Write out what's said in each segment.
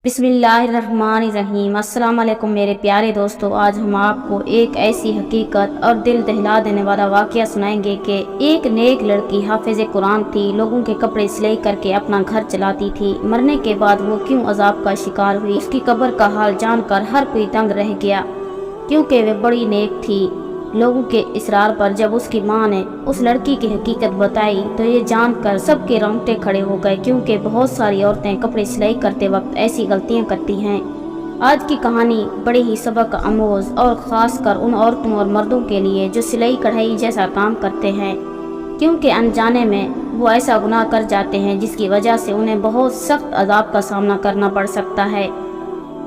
बिस्मिल्लाहिर्रहमानिर्रहीम। अस्सलाम वालेकुम मेरे प्यारे दोस्तों, आज हम आपको एक ऐसी हकीकत और दिल दहला देने वाला वाक़या सुनाएंगे कि एक नेक लड़की हाफिज़ कुरान थी, लोगों के कपड़े सिलाई करके अपना घर चलाती थी। मरने के बाद वो क्यों अजाब का शिकार हुई, उसकी कब्र का हाल जानकर हर कोई दंग रह गया, क्योंकि वे बड़ी नेक थी। लोगों के इसरार पर जब उसकी माँ ने उस लड़की की हकीकत बताई तो ये जानकर सबके रोंगटे खड़े हो गए, क्योंकि बहुत सारी औरतें कपड़े सिलाई करते वक्त ऐसी गलतियां करती हैं। आज की कहानी बड़ी ही सबक आमोज और ख़ास कर उन औरतों और मर्दों के लिए जो सिलाई कढ़ाई जैसा काम करते हैं, क्योंकि अनजाने में वो ऐसा गुनाह कर जाते हैं जिसकी वजह से उन्हें बहुत सख्त अजाब का सामना करना पड़ सकता है।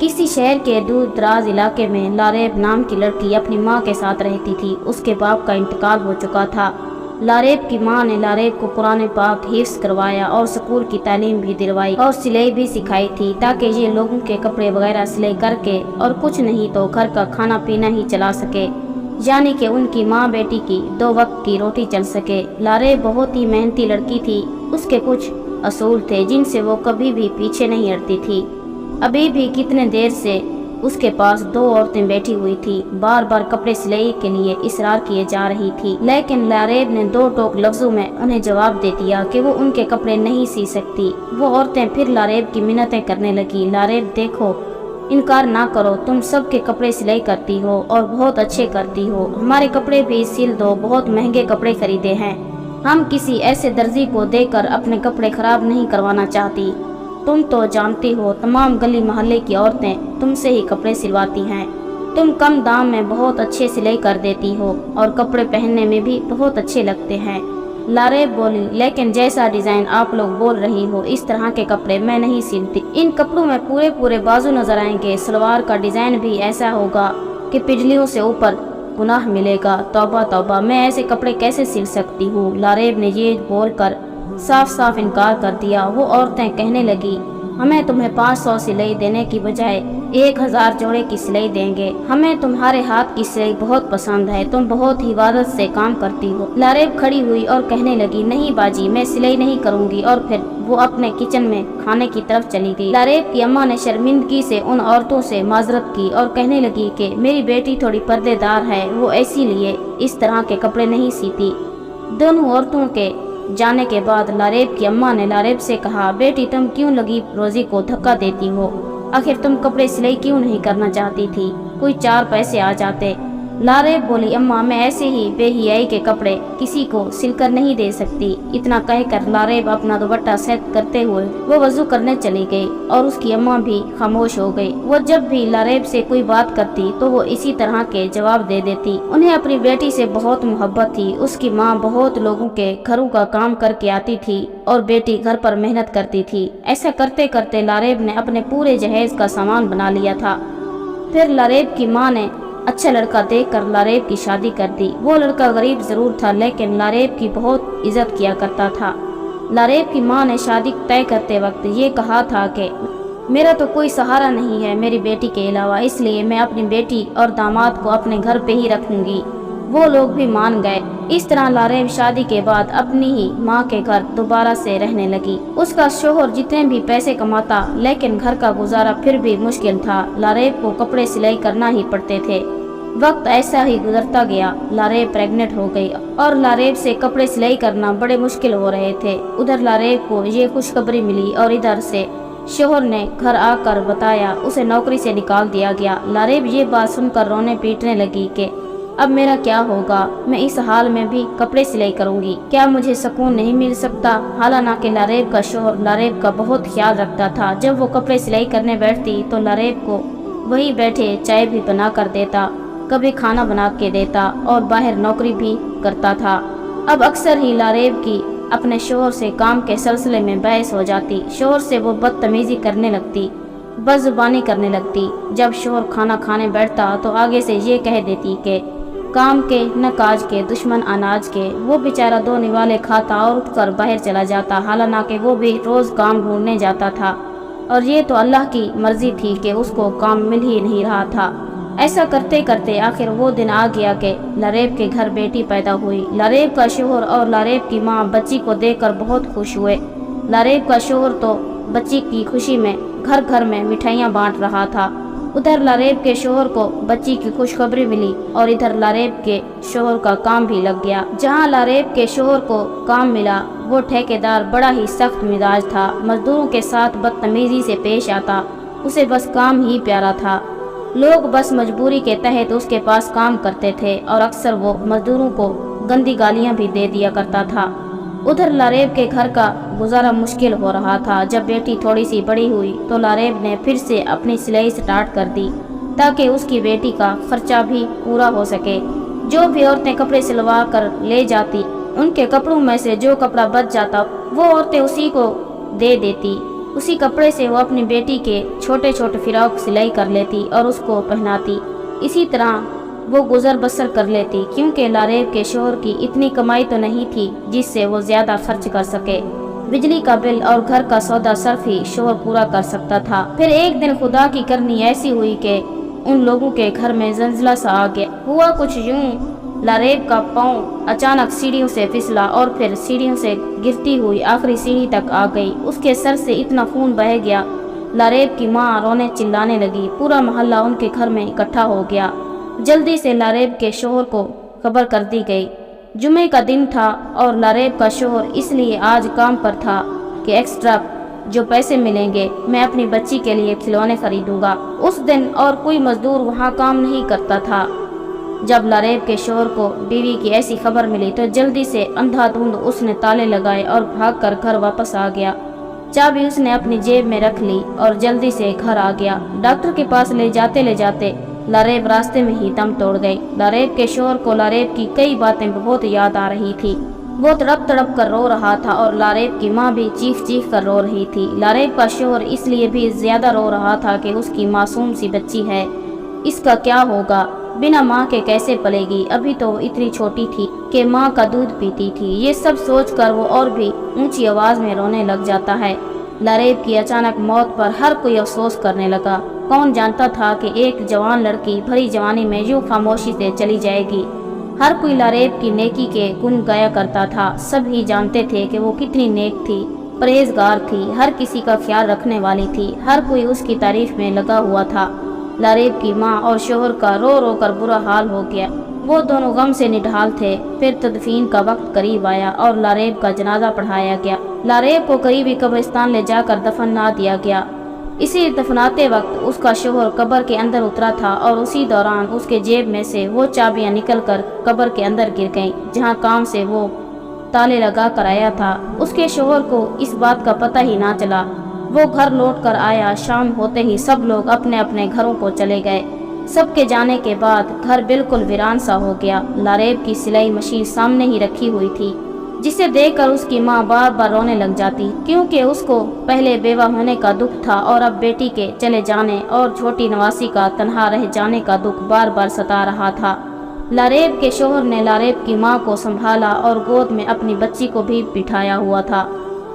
किसी शहर के दूर दराज इलाके में लारेब नाम की लड़की अपनी माँ के साथ रहती थी। उसके बाप का इंतकाल हो चुका था। लारेब की माँ ने लारेब को कुरान पाक हिफ्ज़ करवाया और स्कूल की तालीम भी दिलवाई और सिलाई भी सिखाई थी, ताकि ये लोगों के कपड़े वगैरह सिलाई करके और कुछ नहीं तो घर का खाना पीना ही चला सके, यानी कि उनकी माँ बेटी की 2 वक्त की रोटी चल सके। लारेब बहुत ही मेहनती लड़की थी। उसके कुछ असूल थे जिनसे वो कभी भी पीछे नहीं हटती थी। अभी भी कितने देर से उसके पास 2 औरतें बैठी हुई थी, बार बार कपड़े सिलाई के लिए इसरार किए जा रही थी, लेकिन लारेब ने 2 टोक लफ्जों में उन्हें जवाब दे दिया कि वो उनके कपड़े नहीं सी सकती। वो औरतें फिर लारेब की मिन्नतें करने लगी, लारेब देखो, इनकार ना करो, तुम सबके कपड़े सिलाई करती हो और बहुत अच्छे करती हो, हमारे कपड़े भी सिल दो, बहुत महंगे कपड़े खरीदे हैं, हम किसी ऐसे दर्जी को देकर अपने कपड़े खराब नहीं करवाना चाहती। तुम तो जानती हो तमाम गली मोहल्ले की औरतें तुमसे ही कपड़े सिलवाती हैं, तुम कम दाम में बहुत अच्छे सिलाई कर देती हो और कपड़े पहनने में भी बहुत अच्छे लगते हैं। लारेब बोली, लेकिन जैसा डिज़ाइन आप लोग बोल रही हो इस तरह के कपड़े मैं नहीं सिलती। इन कपड़ों में पूरे पूरे बाजू नजर आएंगे, सलवार का डिज़ाइन भी ऐसा होगा कि पिजलियों से ऊपर गुनाह मिलेगा। तौबा तौबा, मैं ऐसे कपड़े कैसे सिल सकती हूँ। लारेब ने ये बोलकर साफ साफ इनकार कर दिया। वो औरतें कहने लगी, हमें तुम्हें 500 सिलाई देने की बजाय 1000 जोड़े की सिलाई देंगे, हमें तुम्हारे हाथ की सिलाई बहुत पसंद है, तुम बहुत ही वादत से काम करती हो। लारेब खड़ी हुई और कहने लगी, नहीं बाजी, मैं सिलाई नहीं करूंगी, और फिर वो अपने किचन में खाने की तरफ चली गई। लारेब की अम्मा ने शर्मिंदगी से उन औरतों से माजरत की और कहने लगी कि मेरी बेटी थोड़ी पर्देदार है, वो इसीलिए इस तरह के कपड़े नहीं सीती। दोनों औरतों के जाने के बाद लारेब की अम्मा ने लारेब से कहा, बेटी तुम क्यों लगी रोजी को धक्का देती हो, आखिर तुम कपड़े सिलाई क्यों नहीं करना चाहती थी, कोई 4 पैसे आ जाते। लारेब बोली, अम्मा मैं ऐसे ही बेहियाई के कपड़े किसी को सिलकर नहीं दे सकती। इतना कहकर लारेब अपना दुपट्टा सेट करते हुए वो वजू करने चली गई और उसकी अम्मा भी खामोश हो गई। वो जब भी लारेब से कोई बात करती तो वो इसी तरह के जवाब दे देती। उन्हें अपनी बेटी से बहुत मोहब्बत थी। उसकी माँ बहुत लोगों के घरों का काम करके आती थी और बेटी घर पर मेहनत करती थी। ऐसा करते करते लारेब ने अपने पूरे जहेज का सामान बना लिया था। फिर लारेब की माँ ने अच्छा लड़का देखकर लारेब की शादी कर दी। वो लड़का गरीब जरूर था, लेकिन लारेब की बहुत इज्जत किया करता था। लारेब की माँ ने शादी तय करते वक्त ये कहा था कि मेरा तो कोई सहारा नहीं है मेरी बेटी के अलावा, इसलिए मैं अपनी बेटी और दामाद को अपने घर पे ही रखूंगी। वो लोग भी मान गए। इस तरह लारेब शादी के बाद अपनी ही माँ के घर दोबारा से रहने लगी। उसका शोहर जितने भी पैसे कमाता, लेकिन घर का गुजारा फिर भी मुश्किल था। लारेब को कपड़े सिलाई करना ही पड़ते थे। वक्त ऐसा ही गुजरता गया। लारेब प्रेग्नेंट हो गई और लारेब से कपड़े सिलाई करना बड़े मुश्किल हो रहे थे। उधर लारेब को ये खुशखबरी मिली और इधर से शोहर ने घर आकर बताया उसे नौकरी से निकाल दिया गया। लारेब ये बात सुनकर रोने पीटने लगी कि अब मेरा क्या होगा, मैं इस हाल में भी कपड़े सिलाई करूंगी, क्या मुझे सुकून नहीं मिल सकता। हालांकि लारेब का शोहर लारेब का बहुत ख्याल रखता था। जब वो कपड़े सिलाई करने बैठती तो लारेब को वहीं बैठे चाय भी बना कर देता, कभी खाना बना के देता और बाहर नौकरी भी करता था। अब अक्सर ही लारेब की अपने शोहर से काम के सिलसिले में बहस हो जाती। शोहर से वो बदतमीजी करने लगती, बदजुबानी करने लगती। जब शोहर खाना खाने बैठता तो आगे से ये कह देती कि काम के न काज के, दुश्मन अनाज के। वो बेचारा 2 निवाले खाता और उठकर बाहर चला जाता। हालांकि वो भी रोज काम ढूंढने जाता था और ये तो अल्लाह की मर्जी थी कि उसको काम मिल ही नहीं रहा था। ऐसा करते करते आखिर वो दिन आ गया कि लारेब के घर बेटी पैदा हुई। लारेब का शोहर और लारेब की माँ बच्ची को देखकर बहुत खुश हुए। लारेब का शोहर तो बच्ची की खुशी में घर घर में मिठाइयाँ बांट रहा था। उधर लारेब के शोहर को बच्ची की खुशखबरी मिली और इधर लारेब के शोहर का काम भी लग गया। जहाँ लारेब के शोहर को काम मिला, वो ठेकेदार बड़ा ही सख्त मिजाज था, मजदूरों के साथ बदतमीजी से पेश आता, उसे बस काम ही प्यारा था। लोग बस मजबूरी के तहत उसके पास काम करते थे और अक्सर वो मजदूरों को गंदी गालियां भी दे दिया करता था। उधर लारेब के घर का गुजारा मुश्किल हो रहा था। जब बेटी थोड़ी सी बड़ी हुई तो लारेब ने फिर से अपनी सिलाई स्टार्ट कर दी ताकि उसकी बेटी का खर्चा भी पूरा हो सके। जो भी औरतें कपड़े सिलवा कर ले जाती, उनके कपड़ों में से जो कपड़ा बच जाता वो औरतें उसी को दे देती। उसी कपड़े से वो अपनी बेटी के छोटे छोटे फिराक सिलाई कर लेती और उसको पहनाती। इसी तरह वो गुजर बसर कर लेती, क्योंकि लारेब के शोहर की इतनी कमाई तो नहीं थी जिससे वो ज्यादा खर्च कर सके। बिजली का बिल और घर का सौदा सिर्फ ही शोहर पूरा कर सकता था। फिर एक दिन खुदा की करनी ऐसी हुई कि उन लोगों के घर में जंजला सा आ गया। हुआ कुछ यूं, लारेब का पाँव अचानक सीढ़ियों से फिसला और फिर सीढ़ियों से गिरती हुई आखिरी सीढ़ी तक आ गई। उसके सर से इतना खून बह गया, लारेब की माँ रोने चिल्लाने लगी। पूरा मोहल्ला उनके घर में इकट्ठा हो गया। जल्दी से लारेब के शोहर को खबर कर दी गई। जुमे का दिन था और लारेब का शोहर इसलिए आज काम पर था कि एक्स्ट्रा जो पैसे मिलेंगे मैं अपनी बच्ची के लिए खिलौने खरीदूंगा। उस दिन और कोई मजदूर वहाँ काम नहीं करता था। जब लारेब के शोहर को बीवी की ऐसी खबर मिली तो जल्दी से अंधाधुंध उसने ताले लगाए और भागकर घर वापस आ गया। चाबी उसने अपनी जेब में रख ली और जल्दी से घर आ गया। डॉक्टर के पास ले जाते लारेब रास्ते में ही दम तोड़ गई। लारेब के शोहर को लारेब की कई बातें बहुत याद आ रही थी। वो तड़प तड़प कर रो रहा था और लारेब की माँ भी चीख चीख कर रो रही थी। लारेब का शोहर इसलिए भी ज्यादा रो रहा था कि उसकी मासूम सी बच्ची है, इसका क्या होगा, बिना माँ के कैसे पलेगी, अभी तो इतनी छोटी थी कि माँ का दूध पीती थी। ये सब सोचकर वो और भी ऊंची आवाज में रोने लग जाता है। लारेब की अचानक मौत पर हर कोई अफसोस करने लगा। कौन जानता था कि एक जवान लड़की भरी जवानी में यूं खामोशी से चली जाएगी। हर कोई लारेब की नेकी के गुण गाया करता था। सब ही जानते थे कि वो कितनी नेक थी, परहेजगार थी, हर किसी का ख्याल रखने वाली थी। हर कोई उसकी तारीफ में लगा हुआ था। लारेब की माँ और शोहर का रो रो कर बुरा हाल हो गया। वो दोनों गम से निढाल थे। फिर तदफीन का वक्त करीब आया और लारेब का जनाजा पढ़ाया गया। लारेब को करीबी कब्रिस्तान ले जाकर दफना दिया गया। इसी दफनाते वक्त उसका शोहर कब्र के अंदर उतरा था और उसी दौरान उसके जेब में से वो चाबियां निकलकर कब्र के अंदर गिर गईं, जहां काम से वो ताले लगा कर आया था। उसके शोहर को इस बात का पता ही ना चला। वो घर लौट कर आया। शाम होते ही सब लोग अपने अपने घरों को चले गए। सबके जाने के बाद घर बिल्कुल वीरान सा हो गया। लारेब की सिलाई मशीन सामने ही रखी हुई थी, जिसे देखकर उसकी माँ बार बार रोने लग जाती, क्योंकि उसको पहले बेवा होने का दुख था और अब बेटी के चले जाने और छोटी नवासी का तन्हा रह जाने का दुख बार बार सता रहा था। लारेब के शोहर ने लारेब की माँ को संभाला और गोद में अपनी बच्ची को भी बिठाया हुआ था,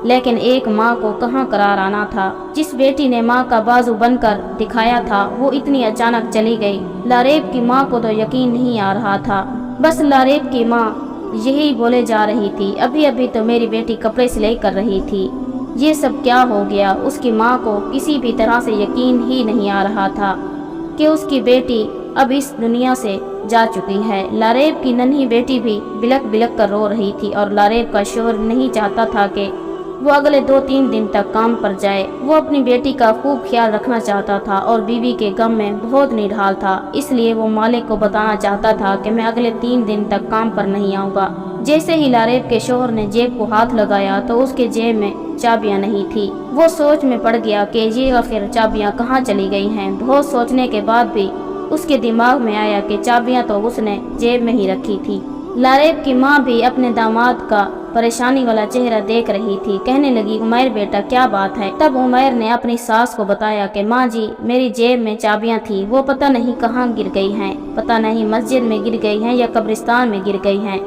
लेकिन एक माँ को कहाँ करार आना था। जिस बेटी ने माँ का बाजू बनकर दिखाया था वो इतनी अचानक चली गई। लारेब की माँ को तो यकीन नहीं आ रहा था। बस लारेब की माँ यही बोले जा रही थी, अभी अभी तो मेरी बेटी कपड़े सिलाई कर रही थी, ये सब क्या हो गया। उसकी माँ को किसी भी तरह से यकीन ही नहीं आ रहा था कि उसकी बेटी अब इस दुनिया से जा चुकी है। लारेब की नन्ही बेटी भी बिलक बिलक कर रो रही थी और लारेब का शोहर नहीं चाहता था कि वो अगले 2-3 दिन तक काम पर जाए। वो अपनी बेटी का खूब ख्याल रखना चाहता था और बीवी के गम में बहुत निढाल था। इसलिए वो मालिक को बताना चाहता था कि मैं अगले 3 दिन तक काम पर नहीं आऊँगा। जैसे ही लारेब के शोहर ने जेब को हाथ लगाया तो उसके जेब में चाबियां नहीं थी। वो सोच में पड़ गया कि ये आखिर चाबियां कहाँ चली गई हैं। बहुत सोचने के बाद भी उसके दिमाग में आया कि चाबियां तो उसने जेब में ही रखी थी। लारेब की माँ भी अपने दामाद का परेशानी वाला चेहरा देख रही थी। कहने लगी, उमैर बेटा क्या बात है। तब उमैर ने अपनी सास को बताया कि माँ जी, मेरी जेब में चाबियां थी, वो पता नहीं कहाँ गिर गई हैं, पता नहीं मस्जिद में गिर गई हैं या कब्रिस्तान में गिर गई हैं।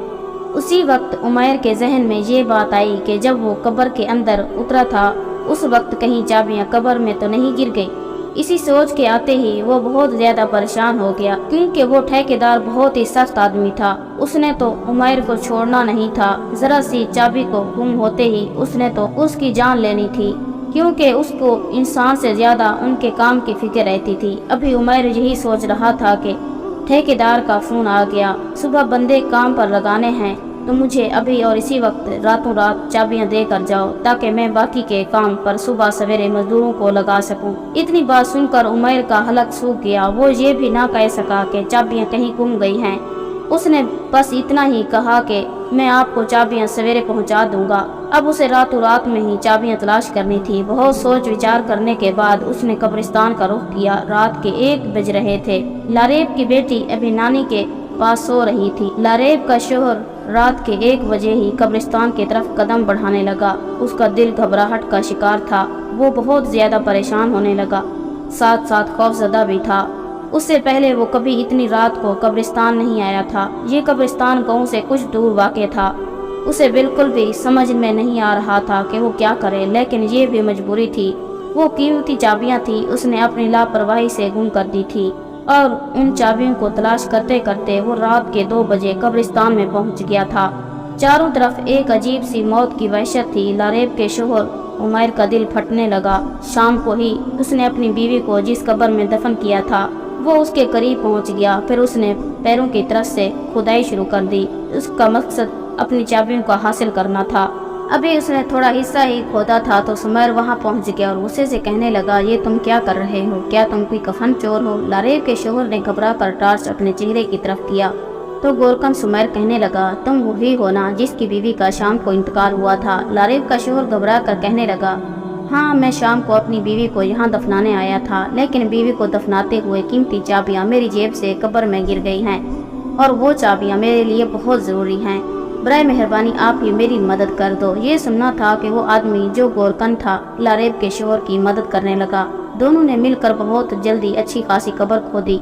उसी वक्त उमैर के जहन में ये बात आई कि जब वो कब्र के अंदर उतरा था उस वक्त कहीं चाबियां कब्र में तो नहीं गिर गई। इसी सोच के आते ही वो बहुत ज्यादा परेशान हो गया, क्योंकि वो ठेकेदार बहुत ही सख्त आदमी था। उसने तो उमैर को छोड़ना नहीं था। जरा सी चाबी को गुम होते ही उसने तो उसकी जान लेनी थी। کیونکہ اس کو انسان سے زیادہ ان کے کام کی فکر رہتی تھی۔ ابھی عمیر یہی سوچ رہا تھا کہ ٹھیکیدار کا فون آ گیا۔ صبح بندے کام پر لگانے ہیں تو مجھے ابھی اور اسی وقت راتوں رات چابیاں دے کر جاؤ تاکہ میں باقی کے کام پر صبح سویرے مزدوروں کو لگا سکوں۔ اتنی بات سن کر عمیر کا حلق سوکھ گیا۔ وہ یہ بھی نہ کہہ سکا کہ چابیاں کہیں گم گئی ہیں۔ اس نے بس اتنا ہی کہا کہ میں آپ کو چابیاں سویرے پہنچا دوں گا۔ اب اسے راتوں رات میں ہی چابیاں تلاش کرنی تھی۔ بہت سوچ وچار کرنے کے بعد اس نے قبرستان کا رخ کیا۔ رات کے 1 بج رہے تھے۔ لاریب کی بیٹی ابھی نانی کے پاس سو رہی تھی۔ لاریب کا شوہر رات کے 1 بجے ہی قبرستان کی طرف قدم بڑھانے لگا۔ اس کا دل گھبراہٹ کا شکار تھا۔ وہ بہت زیادہ پریشان ہونے لگا، ساتھ ساتھ خوفزدہ بھی تھا۔ اس سے پہلے وہ کبھی اتنی رات کو قبرستان نہیں آیا تھا۔ یہ قبرستان گاؤں سے کچھ دور واقع تھا۔ اسے بالکل بھی سمجھ میں نہیں آ رہا تھا کہ وہ کیا کرے، لیکن یہ بھی مجبوری تھی۔ وہ قیمتی چابیاں تھیں، اس نے اپنی لاپرواہی سے گم کر دی تھی، اور ان چابیوں کو تلاش کرتے کرتے وہ رات کے 2 بجے قبرستان میں پہنچ گیا تھا۔ چاروں طرف ایک عجیب سی موت کی وحشت تھی۔ لاریب کے شوہر عمیر کا دل پھٹنے لگا۔ شام کو ہی اس نے اپنی بیوی کو جس قبر میں دفن کیا تھا وہ اس کے قریب پہنچ گیا۔ پھر اس نے پیروں کی طرف سے کھدائی شروع کر دی۔ اس کا مقصد اپنی چابیوں کو حاصل کرنا تھا۔ ابھی اس نے تھوڑا حصہ ہی کھودا تھا تو سمیر وہاں پہنچ گیا اور غصے سے کہنے لگا، یہ تم کیا کر رہے ہو؟ کیا تم کوئی کفن چور ہو؟ لاریب کے شوہر نے گھبرا کر ٹارچ اپنے چہرے کی طرف کیا تو گورکن سمیر کہنے لگا، تم وہی ہو نا جس کی بیوی کا شام کو انتقال ہوا تھا؟ لاریب کا شوہر گھبرا کر کہنے لگا، ہاں میں شام کو اپنی بیوی کو یہاں دفنانے آیا تھا، لیکن بیوی کو دفناتے ہوئے قیمتی چابیاں میری جیب سے قبر میں گر گئی ہیں، اور وہ چابیاں میرے لیے بہت ضروری ہیں۔ برائے مہربانی آپ ہی میری مدد کر دو۔ یہ سننا تھا کہ وہ آدمی جو گورکن تھا لاریب کے شوہر کی مدد کرنے لگا۔ دونوں نے مل کر بہت جلدی اچھی خاصی قبر کھودی۔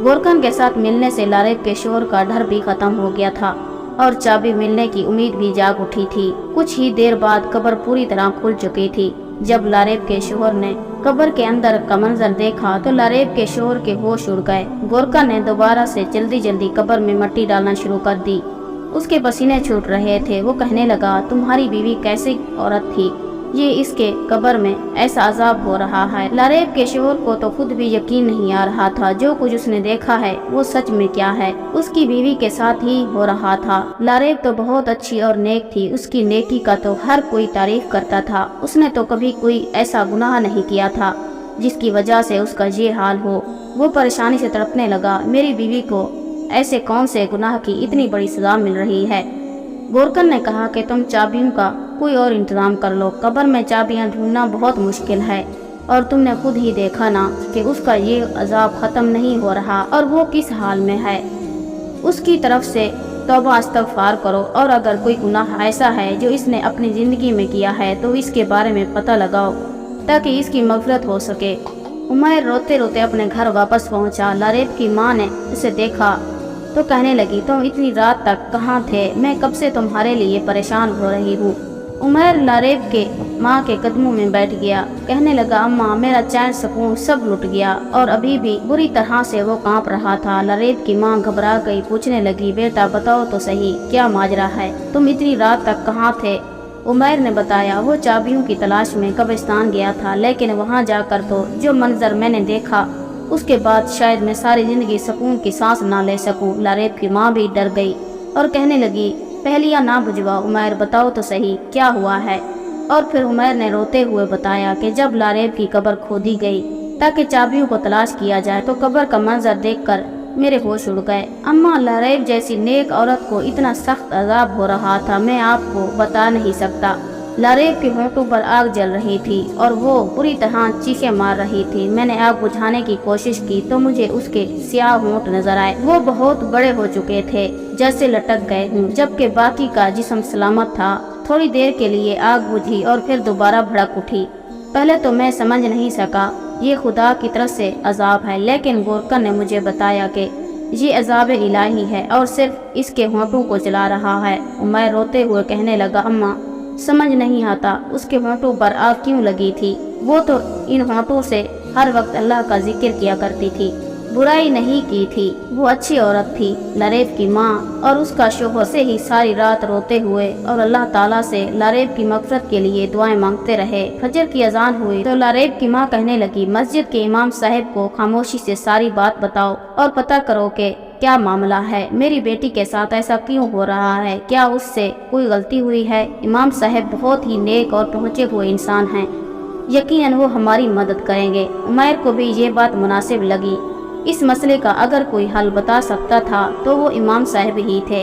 گورکن کے ساتھ ملنے سے لاریب کے شوہر کا ڈر بھی ختم ہو گیا تھا اور چابی ملنے کی امید بھی جاگ اٹھی تھی۔ کچھ ہی دیر بعد قبر پوری طرح کھل چکی تھی۔ جب لاریب کے شوہر نے قبر کے اندر کا منظر دیکھا تو لاریب کے شوہر کے ہوش اڑ گئے۔ گورکن نے دوبارہ سے جلدی جلدی قبر میں مٹی ڈالنا شروع کر دی۔ اس کے پسینے چھوٹ رہے تھے۔ وہ کہنے لگا، تمہاری بیوی کیسی عورت تھی؟ یہ اس کے قبر میں ایسا عذاب ہو رہا ہے۔ لاریب کے شوہر کو تو خود بھی یقین نہیں آ رہا تھا جو کچھ اس نے دیکھا ہے وہ سچ میں کیا ہے، اس کی بیوی کے ساتھ ہی ہو رہا تھا۔ لاریب تو بہت اچھی اور نیک تھی، اس کی نیکی کا تو ہر کوئی تعریف کرتا تھا۔ اس نے تو کبھی کوئی ایسا گناہ نہیں کیا تھا جس کی وجہ سے اس کا یہ حال ہو۔ وہ پریشانی سے تڑپنے لگا، میری بیوی کو ایسے کون سے گناہ کی اتنی بڑی سزا مل رہی ہے؟ گورکن نے کہا کہ تم چابیوں کا کوئی اور انتظام کر لو، قبر میں چابیاں ڈھونڈنا بہت مشکل ہے، اور تم نے خود ہی دیکھا نا کہ اس کا یہ عذاب ختم نہیں ہو رہا اور وہ کس حال میں ہے۔ اس کی طرف سے توبہ استغفار کرو، اور اگر کوئی گناہ ایسا ہے جو اس نے اپنی زندگی میں کیا ہے تو اس کے بارے میں پتہ لگاؤ تاکہ اس کی مغفرت ہو سکے۔ عمیر روتے روتے اپنے گھر واپس پہنچا۔ لاریب کی ماں نے اسے دیکھا تو کہنے لگی، تم اتنی رات تک کہاں تھے؟ میں کب سے تمہارے لیے پریشان ہو رہی ہوں۔ عمیر لاریب کے ماں کے قدموں میں بیٹھ گیا، کہنے لگا، اماں میرا چین سکون سب لٹ گیا، اور ابھی بھی بری طرح سے وہ کانپ رہا تھا۔ لاریب کی ماں گھبرا گئی، پوچھنے لگی، بیٹا بتاؤ تو صحیح کیا ماجرا ہے؟ تم اتنی رات تک کہاں تھے؟ عمیر نے بتایا، وہ چابیوں کی تلاش میں قبرستان گیا تھا، لیکن وہاں جا کر تو جو منظر میں نے دیکھا اس کے بعد شاید میں ساری زندگی سکون کی سانس نہ لے سکوں۔ لاریب کی ماں بھی ڈر گئی اور کہنے لگی، پہلیاں نہ بجھوا، عمیر بتاؤ تو صحیح کیا ہوا ہے؟ اور پھر عمیر نے روتے ہوئے بتایا کہ جب لاریب کی قبر کھودی گئی تاکہ چابیوں کو تلاش کیا جائے تو قبر کا منظر دیکھ کر میرے ہوش اڑ گئے۔ اماں لاریب جیسی نیک عورت کو اتنا سخت عذاب ہو رہا تھا میں آپ کو بتا نہیں سکتا۔ لاریب کے ہونٹوں پر آگ جل رہی تھی اور وہ بری طرح چیخیں مار رہی تھی۔ میں نے آگ بجھانے کی کوشش کی تو مجھے اس کے سیاہ ہونٹ نظر آئے، وہ بہت بڑے ہو چکے تھے، جیسے لٹک گئے ہوں، جبکہ باقی کا جسم سلامت تھا۔ تھوڑی دیر کے لیے آگ بجھی اور پھر دوبارہ بھڑک اٹھی۔ پہلے تو میں سمجھ نہیں سکا یہ خدا کی طرف سے عذاب ہے، لیکن گورکن نے مجھے بتایا کہ یہ عذاب الہی ہے اور صرف اس کے ہونٹوں کو جلا رہا ہے۔ میں روتے ہوئے کہنے لگا، اماں سمجھ نہیں آتا اس کے ہونٹوں پر آگ کیوں لگی تھی؟ وہ تو ان ہونٹوں سے ہر وقت اللہ کا ذکر کیا کرتی تھی۔ बुराई नहीं की थी, वो अच्छी औरत थी। लरेब की माँ और उसका शोहर से ही सारी रात रोते हुए और अल्लाह ताला से लरेब की मग़फ़िरत के लिए दुआएं मांगते रहे। फजर की अजान हुई तो लरेब की माँ कहने लगी, मस्जिद के इमाम साहब को खामोशी से सारी बात बताओ और पता करो कि क्या मामला है, मेरी बेटी के साथ ऐसा क्यों हो रहा है, क्या उससे कोई गलती हुई है। इमाम साहब बहुत ही नेक और पहुँचे हुए इंसान हैं, यकीनन वो हमारी मदद करेंगे। उमैर को भी ये बात मुनासिब लगी। इस मसले का अगर कोई हल बता सकता था तो वो इमाम साहब ही थे।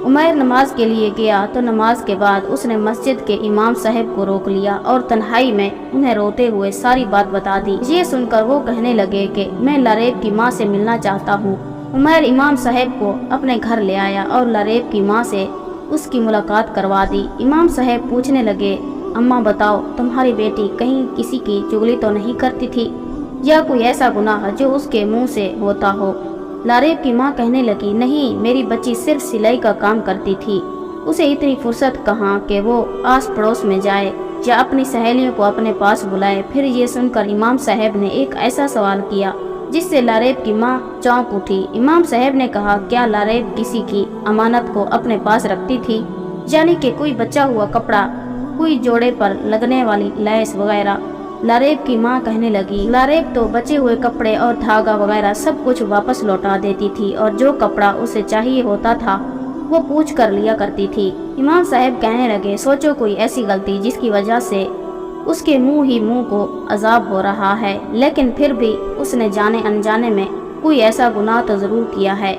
उमैर नमाज के लिए गया तो नमाज के बाद उसने मस्जिद के इमाम साहब को रोक लिया और तन्हाई में उन्हें रोते हुए सारी बात बता दी। ये सुनकर वो कहने लगे कि मैं लरेब की माँ से मिलना चाहता हूँ। उमैर इमाम साहब को अपने घर ले आया और लरेब की माँ से उसकी मुलाकात करवा दी। इमाम साहब पूछने लगे, अम्मा बताओ, तुम्हारी बेटी कहीं किसी की चुगली तो नहीं करती थी या कोई ऐसा गुनाह जो उसके मुंह से होता हो। लरेब की माँ कहने लगी, नहीं, मेरी बच्ची सिर्फ सिलाई का काम करती थी, उसे इतनी फुर्सत कहाँ कि वो आस पड़ोस में जाए या अपनी सहेलियों को अपने पास बुलाए। फिर ये सुनकर इमाम साहब ने एक ऐसा सवाल किया जिससे लरेब की माँ चौंक उठी। इमाम साहब ने कहा, क्या लरेब किसी की अमानत को अपने पास रखती थी, यानी कि कोई बचा हुआ कपड़ा, कोई जोड़े पर लगने वाली लैस वगैरह। लरेब की माँ कहने लगी, लरेब तो बचे हुए कपड़े और धागा वगैरह सब कुछ वापस लौटा देती थी और जो कपड़ा उसे चाहिए होता था वो पूछ कर लिया करती थी। इमाम साहब कहने लगे, सोचो कोई ऐसी गलती जिसकी वजह से उसके मुंह ही मुंह को अजाब हो रहा है, लेकिन फिर भी उसने जाने अनजाने में कोई ऐसा गुनाह तो जरूर किया है।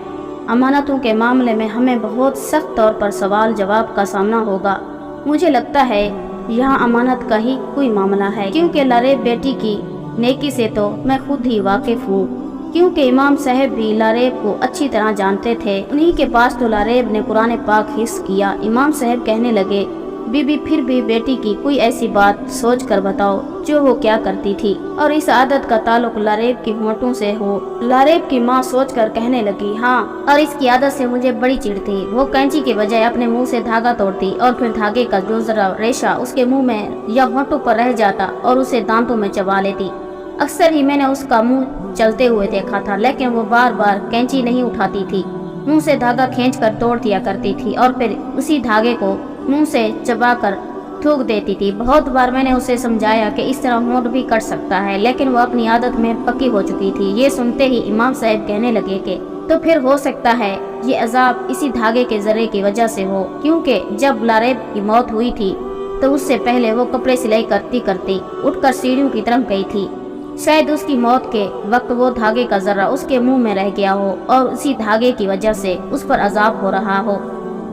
अमानतों के मामले में हमें बहुत सख्त तौर पर सवाल जवाब का सामना होगा। मुझे लगता है यहाँ अमानत का ही कोई मामला है, क्योंकि लरेब बेटी की नेकी से तो मैं खुद ही वाकिफ हूँ, क्योंकि इमाम साहब भी लरेब को अच्छी तरह जानते थे। उन्हीं के पास तो लरेब ने कुरान पाक हिफ्ज़ किया। इमाम साहब कहने लगे, बीबी फिर भी बेटी की कोई ऐसी बात सोच कर बताओ जो वो क्या करती थी और इस आदत का ताल्लुक लरेब की होंठों से हो। लरेब की माँ सोच कर कहने लगी, हाँ, और इसकी आदत से मुझे बड़ी चिढ़ थी। वो कैंची के बजाय अपने मुंह से धागा तोड़ती और फिर धागे का जो जरा रेशा उसके मुंह में या होंठों पर रह जाता और उसे दांतों में चबा लेती। अक्सर ही मैंने उसका मुंह चलते हुए देखा था, लेकिन वो बार बार कैंची नहीं उठाती थी, मुंह से धागा खींचकर तोड़ दिया करती थी और फिर उसी धागे को मुंह से चबाकर थूक देती थी। बहुत बार मैंने उसे समझाया कि इस तरह होंठ भी कट सकता है, लेकिन वो अपनी आदत में पक्की हो चुकी थी। ये सुनते ही इमाम साहब कहने लगे कि तो फिर हो सकता है ये अजाब इसी धागे के जरिए की वजह से हो, क्योंकि जब लरेब की मौत हुई थी तो उससे पहले वो कपड़े सिलाई करती करती उठकर सीढ़ियों की तरफ गई थी। शायद उसकी मौत के वक्त वो धागे का जर्रा उसके मुंह में रह गया हो और उसी धागे की वजह से उस पर अजाब हो रहा हो।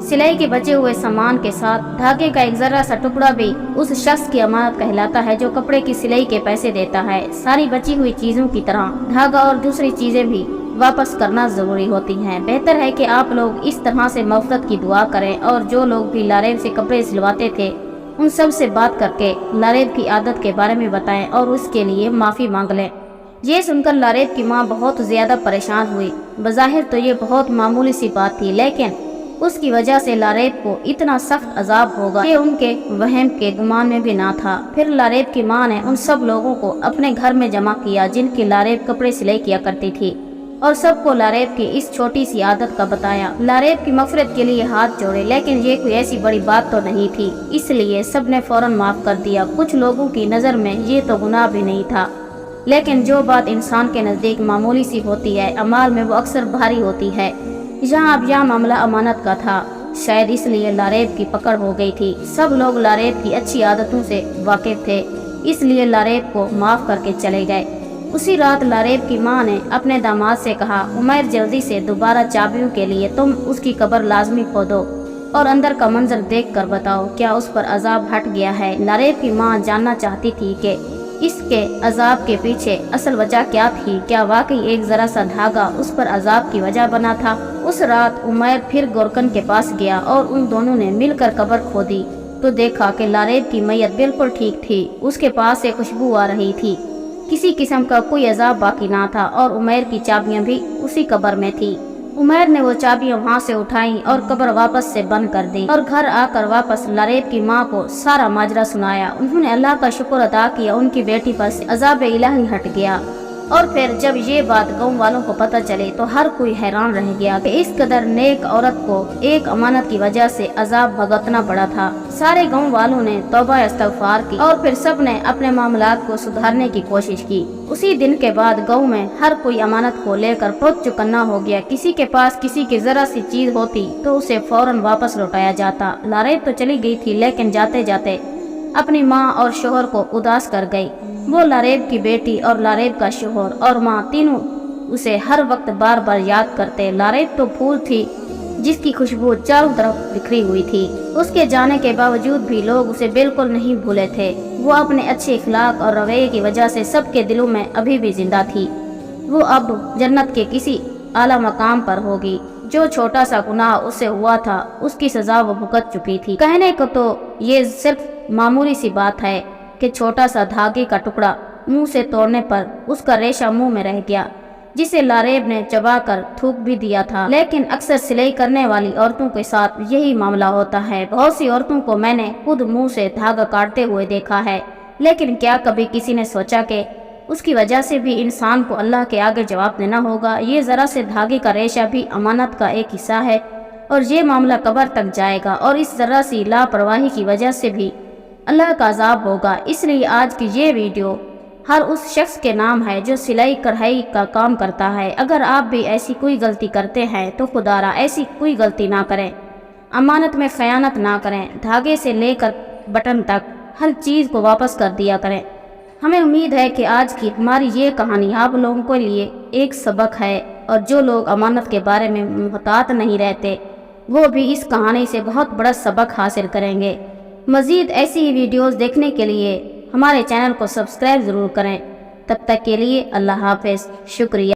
सिलाई के बचे हुए सामान के साथ धागे का एक जरा सा टुकड़ा भी उस शख्स की अमानत कहलाता है जो कपड़े की सिलाई के पैसे देता है। सारी बची हुई चीजों की तरह धागा और दूसरी चीजें भी वापस करना जरूरी होती हैं। बेहतर है कि आप लोग इस तरह से मग़फ़िरत की दुआ करें और जो लोग भी लरेब से कपड़े सिलवाते थे उन सब से बात करके लरेब की आदत के बारे में बताएं और उसके लिए माफ़ी मांग लें। ये सुनकर लरेब की माँ बहुत ज़्यादा परेशान हुई। बज़ाहिर तो ये बहुत मामूली सी बात थी, लेकिन उसकी वजह से लरेब को इतना सख्त अजाब होगा कि उनके वहम के गुमान में भी ना था। फिर लरेब की माँ ने उन सब लोगों को अपने घर में जमा किया जिनकी लरेब कपड़े सिलाई किया करती थी और सबको लरेब की इस छोटी सी आदत का बताया। लरेब की मग़फ़िरत के लिए हाथ जोड़े, लेकिन ये कोई ऐसी बड़ी बात तो नहीं थी, इसलिए सब ने फौरन माफ़ कर दिया। कुछ लोगों की नज़र में ये तो गुनाह भी नहीं था, लेकिन जो बात इंसान के नज़दीक मामूली सी होती है, अमाल में वो अक्सर भारी होती है। यहाँ अब यह मामला अमानत का था, शायद इसलिए लरेब की पकड़ हो गई थी। सब लोग लरेब की अच्छी आदतों से वाकिफ थे, इसलिए लरेब को माफ़ करके चले गए। उसी रात लरेब की माँ ने अपने दामाद से कहा, उमैर जल्दी से दोबारा चाबियों के लिए तुम उसकी कब्र लाजमी खोदो और अंदर का मंजर देख कर बताओ क्या उस पर अजाब हट गया है। लरेब की माँ जानना चाहती थी कि इसके अजाब के पीछे असल वजह क्या थी, क्या वाकई एक जरा सा धागा उस पर अजाब की वजह बना था। उस रात उमैर फिर गोरकन के पास गया और उन दोनों ने मिलकर कब्र खोदी तो देखा कि लरेब की मैयत बिल्कुल ठीक थी। उसके पास से खुशबू आ रही थी, किसी किस्म का कोई अजाब बाकी ना था और उमैर की चाबियां भी उसी कब्र में थी। उमैर ने वो चाबियां वहाँ से उठाई और कब्र वापस से बंद कर दी और घर आकर वापस लरेब की माँ को सारा माजरा सुनाया। उन्होंने अल्लाह का शुक्र अदा किया, उनकी बेटी पर से अजाब इलाही हट गया। اور پھر جب یہ بات گاؤں والوں کو پتہ چلے تو ہر کوئی حیران رہ گیا کہ اس قدر نیک عورت کو ایک امانت کی وجہ سے عذاب بھگتنا پڑا تھا۔ سارے گاؤں والوں نے توبہ استغفار کی اور پھر سب نے اپنے معاملات کو سدھارنے کی کوشش کی۔ اسی دن کے بعد گاؤں میں ہر کوئی امانت کو لے کر بہت چکنا ہو گیا۔ کسی کے پاس کسی کی ذرا سی چیز ہوتی تو اسے فوراً واپس لوٹایا جاتا۔ لاریب تو چلی گئی تھی لیکن جاتے جاتے اپنی ماں اور شوہر کو اداس کر گئی۔ وہ لاریب کی بیٹی اور لاریب کا شوہر اور ماں تینوں اسے ہر وقت بار بار یاد کرتے۔ لاریب تو پھول تھی جس کی خوشبو چاروں طرف بکھری ہوئی تھی۔ اس کے جانے کے باوجود بھی لوگ اسے بالکل نہیں بھولے تھے۔ وہ اپنے اچھے اخلاق اور رویے کی وجہ سے سب کے دلوں میں ابھی بھی زندہ تھی۔ وہ اب جنت کے کسی اعلیٰ مقام پر ہوگی۔ جو چھوٹا سا گناہ اسے ہوا تھا اس کی سزا وہ بھگت چکی تھی۔ کہنے کو تو یہ صرف معمولی سی بات ہے کہ چھوٹا سا دھاگے کا ٹکڑا منہ سے توڑنے پر اس کا ریشہ منہ میں رہ گیا جسے لاریب نے چبا کر تھوک بھی دیا تھا۔ لیکن اکثر سلائی کرنے والی عورتوں کے ساتھ یہی معاملہ ہوتا ہے۔ بہت سی عورتوں کو میں نے خود منہ سے دھاگا کاٹتے ہوئے دیکھا ہے، لیکن کیا کبھی کسی نے سوچا کہ اس کی وجہ سے بھی انسان کو اللہ کے آگے جواب دینا ہوگا؟ یہ ذرا سے دھاگے کا ریشہ بھی امانت کا ایک حصہ ہے اور یہ معاملہ قبر تک جائے گا، اور اس ذرا سی لاپرواہی کی وجہ سے بھی اللہ کا عذاب ہوگا۔ اس لیے آج کی یہ ویڈیو ہر اس شخص کے نام ہے جو سلائی کڑھائی کا کام کرتا ہے۔ اگر آپ بھی ایسی کوئی غلطی کرتے ہیں تو خدا را ایسی کوئی غلطی نہ کریں، امانت میں خیانت نہ کریں، دھاگے سے لے کر بٹن تک ہر چیز کو واپس کر دیا کریں۔ ہمیں امید ہے کہ آج کی ہماری یہ کہانی آپ لوگوں کے لیے ایک سبق ہے، اور جو لوگ امانت کے بارے میں محتاط نہیں رہتے وہ بھی اس کہانی سے بہت بڑا سبق حاصل کریں گے۔ مزید ایسی ہی ویڈیوز دیکھنے کے لیے ہمارے چینل کو سبسکرائب ضرور کریں۔ تب تک کے لیے اللہ حافظ، شکریہ۔